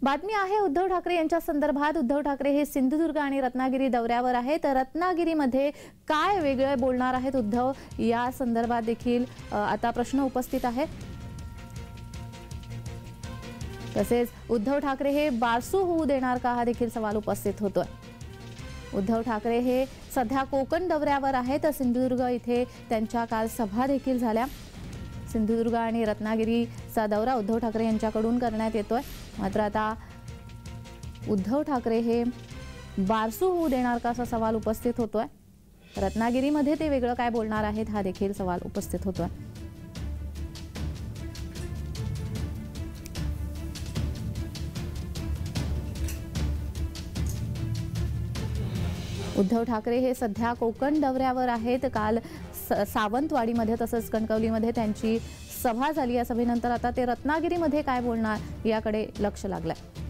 बातमी आहे उद्धव ठाकरे यांच्या संदर्भात। उद्धव ठाकरे हे सिंधुदुर्ग आणि रत्नागिरी दौऱ्यावर आहेत। रत्नागिरीमध्ये काय वेगळे बोलणार आहेत उद्धव, या संदर्भात देखील आता प्रश्न उपस्थित आहे। तसेच उद्धव ठाकरे हे बारसू होऊ देणार का, हा देखील सवाल उपस्थित होतोय। उद्धव ठाकरे हे सध्या कोकण दौऱ्यावर आहेत। सिंधुदुर्ग इथे त्यांच्या काल सभा देखील झाल्या। सिंधुदुर्ग आणि रत्नागिरीचा दौरा उद्धव ठाकरे यांच्याकडून करण्यात येतोय। मात्र आता उद्धव ठाकरे हे बारसू होऊ देणार का, असा सवाल उपस्थित होतोय। रत्नागिरीमध्ये ते वेगळं काय बोलणार आहेत, हा देखील सवाल उपस्थित होतोय। उद्धव ठाकरे हे सध्या कोकण दौऱ्यावर आहेत। काल सावंतवाडीमध्ये तसंच कणकवलीमध्ये त्यांची सभा झाली। या सभेनंतर आता ते रत्नागिरीमध्ये काय बोलणार याकडे लक्ष लागलंय।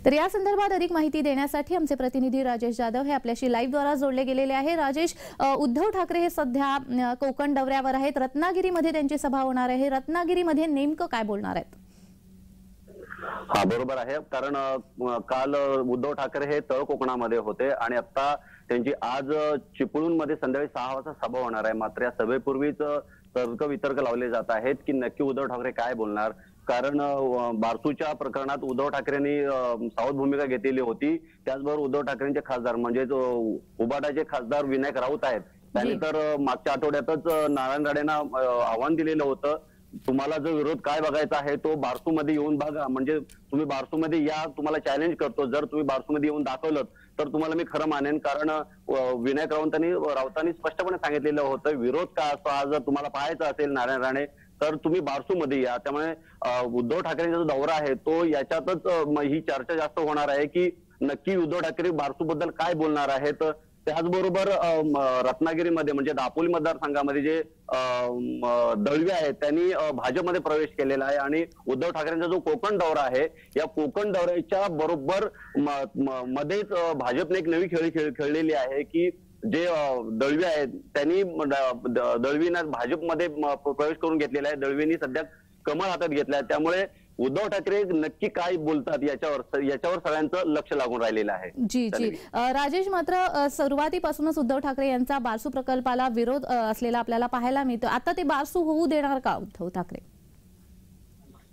तर या संदर्भात अधिक माहिती देण्यासाठी आमचे प्रतिनिधी राजेश जाधव हे आपल्याशी लाईव्ह द्वारा जोडले गेलेले आहे। राजेश, उद्धव ठाकरे हे सध्या कोकण दौऱ्यावर आहेत। रत्नागिरीमध्ये त्यांची सभा होणार आहे। रत्नागिरीमध्ये नेमकं काय बोलणार आहेत? हा, बरोबर आहे। कारण काल उद्धव ठाकरे हे तळ कोकणामध्ये होते आणि आता त्यांची आज चिपळूणमध्ये संध्याकाळी 6 वाजता सभा होणार आहे। मात्र या सभेपूर्वीच तर्क वितर्क लावले जात आहेत की नक्की उद्धव ठाकरे काय बोलणार। कारण बारसूच्या प्रकरणात उद्धव ठाकरेंनी सावध भूमिका घेतलेली होती। त्याचबरोबर उद्धव ठाकरेंचे खासदार म्हणजे उबाटाचे खासदार विनायक राऊत आहेत, त्यांनी तर मागच्या आठवड्यातच नारायण राणेंना आव्हान दिलेलं होतं, तुम्हाला जो विरोध काय बघायचा आहे तो बारसूमध्ये येऊन बघा, म्हणजे तुम्ही बारसूमध्ये या, तुम्हाला चॅलेंज करतो, जर तुम्ही बारसूमध्ये येऊन दाखवलं तर तुम्हाला मी खरं मानेन। कारण विनायक राऊतांनी स्पष्टपणे सांगितलेलं होतं, विरोध काय असतो हा जर तुम्हाला पाहायचा असेल नारायण राणे तर तुम्ही बारसूमध्ये या। त्यामुळे उद्धव ठाकरेंचा जो दौरा आहे तो याच्यातच ही चर्चा जास्त होणार आहे की नक्की उद्धव ठाकरे बारसूबद्दल काय बोलणार आहेत। त्याचबरोबर रत्नागिरीमध्ये म्हणजे दापोली मतदारसंघामध्ये जे दळवी आहेत त्यांनी भाजपमध्ये प्रवेश केलेला आहे आणि उद्धव ठाकरेंचा जो कोकण दौरा आहे या कोकण दौऱ्याच्या बरोबर मध्येच भाजपने एक नवी खेळलेली आहे की जे दळवी आहेत त्यांनी दळवींना भाजपमध्ये प्रवेश करून घेतलेला आहे। दळवींनी सध्या कमळ हातात घेतलाय। त्यामुळे उद्धव ठाकरे नक्की काय बोलतात याच्यावर सगळ्यांचं लक्ष लागून राहिलेलं आहे। जी जी राजेश, मात्र सुरुवातीपासूनच उद्धव ठाकरे यांचा बारसू प्रकल्पाला विरोध असलेला आपल्याला पाहायला मिळतो। आता ते बारसू होऊ देणार का उद्धव ठाकरे?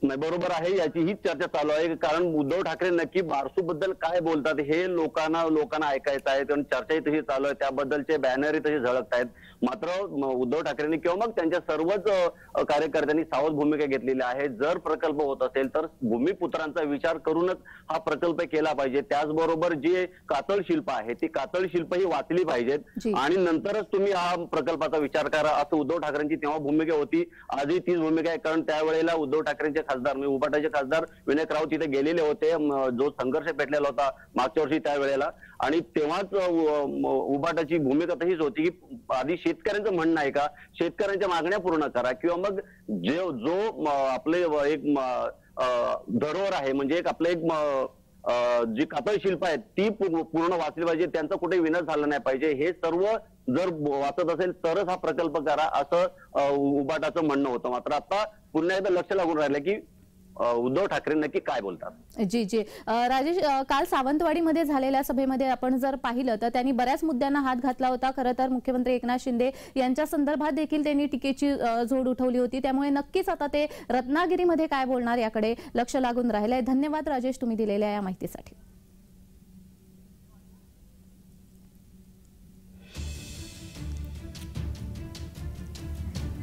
नाही, बरोबर आहे, याची हीच चर्चा चालू आहे। कारण उद्धव ठाकरे नक्की बारसू बद्दल काय बोलतात हे लोकांना ऐकायचं आहे। कारण चर्चाही तशी चालू आहे, त्याबद्दलचे बॅनरही तसे झळकत आहेत। मात्र उद्धव ठाकरेंनी किंवा मग त्यांच्या सर्वच कार्यकर्त्यांनी सावध भूमिका घेतलेली आहे। जर प्रकल्प होत असेल तर भूमिपुत्रांचा विचार करूनच हा प्रकल्प केला पाहिजे। त्याचबरोबर जे कातळ शिल्प आहे ती कातळ शिल्प ही वाचली पाहिजेत आणि नंतरच तुम्ही हा प्रकल्पाचा विचार करा, असं उद्धव ठाकरेंची तेव्हा भूमिका होती। आजही तीच भूमिका आहे। कारण त्यावेळेला उद्धव ठाकरेंचे खासदार म्हणजे उबाटाचे खासदार विनायक राऊत तिथे गेलेले होते, जो संघर्ष पेटलेला होता मागच्या वर्षी त्यावेळेला, आणि तेव्हाच उबाटाची भूमिका तशीच होती की आधी शेतकऱ्यांचं म्हणणं आहे का, शेतकऱ्यांच्या मागण्या पूर्ण करा किंवा मग जो आपले एक धरोहर आहे म्हणजे एक आपलं एक जी कातळ शिल्प आहेत ती पूर्ण वाचली पाहिजे, त्यांचा कुठे विनाश झाला नाही पाहिजे, हे सर्व जर वाचत असेल तरच हा प्रकल्प करा, असं उबाटाचं म्हणणं होतं। मात्र आता पुन्हा एकदा लक्ष लागून राहिलं की उद्धव ठाकरे नक्की काय बोलतात। जी जी राजेश, काल सावंतवाडीमध्ये झालेल्या सभेमध्ये आपण जर पाहिलं तर त्यांनी बऱ्याच मुद्द्यांना हात घातला होता। खरं तर मुख्यमंत्री एकनाथ शिंदे यांच्या संदर्भात देखील त्यांनी टीकेची झोड उठवली होती। त्यामुळे नक्कीच आता ते रत्नागिरीमध्ये काय बोलणार याकडे लक्ष लागून राहिलंय। धन्यवाद राजेश, तुम्ही दिलेल्या या माहितीसाठी।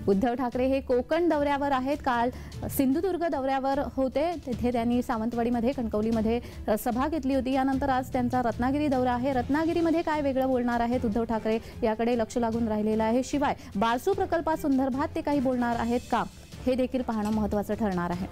उद्धव ठाकरे हे कोकण दौऱ्यावर आहेत। काल सिंधुदुर्ग दौऱ्यावर होते, तिथे त्यांनी सावंतवाडीमध्ये कणकवलीमध्ये सभा घेतली होती। यानंतर आज त्यांचा रत्नागिरी दौरा आहे। रत्नागिरीमध्ये काय वेगळं बोलणार आहेत उद्धव ठाकरे याकडे लक्ष लागून राहिलेलं आहे। शिवाय बारसू प्रकल्पासंदर्भात ते काही बोलणार आहेत का, हे देखील पाहणं महत्त्वाचं ठरणार आहे।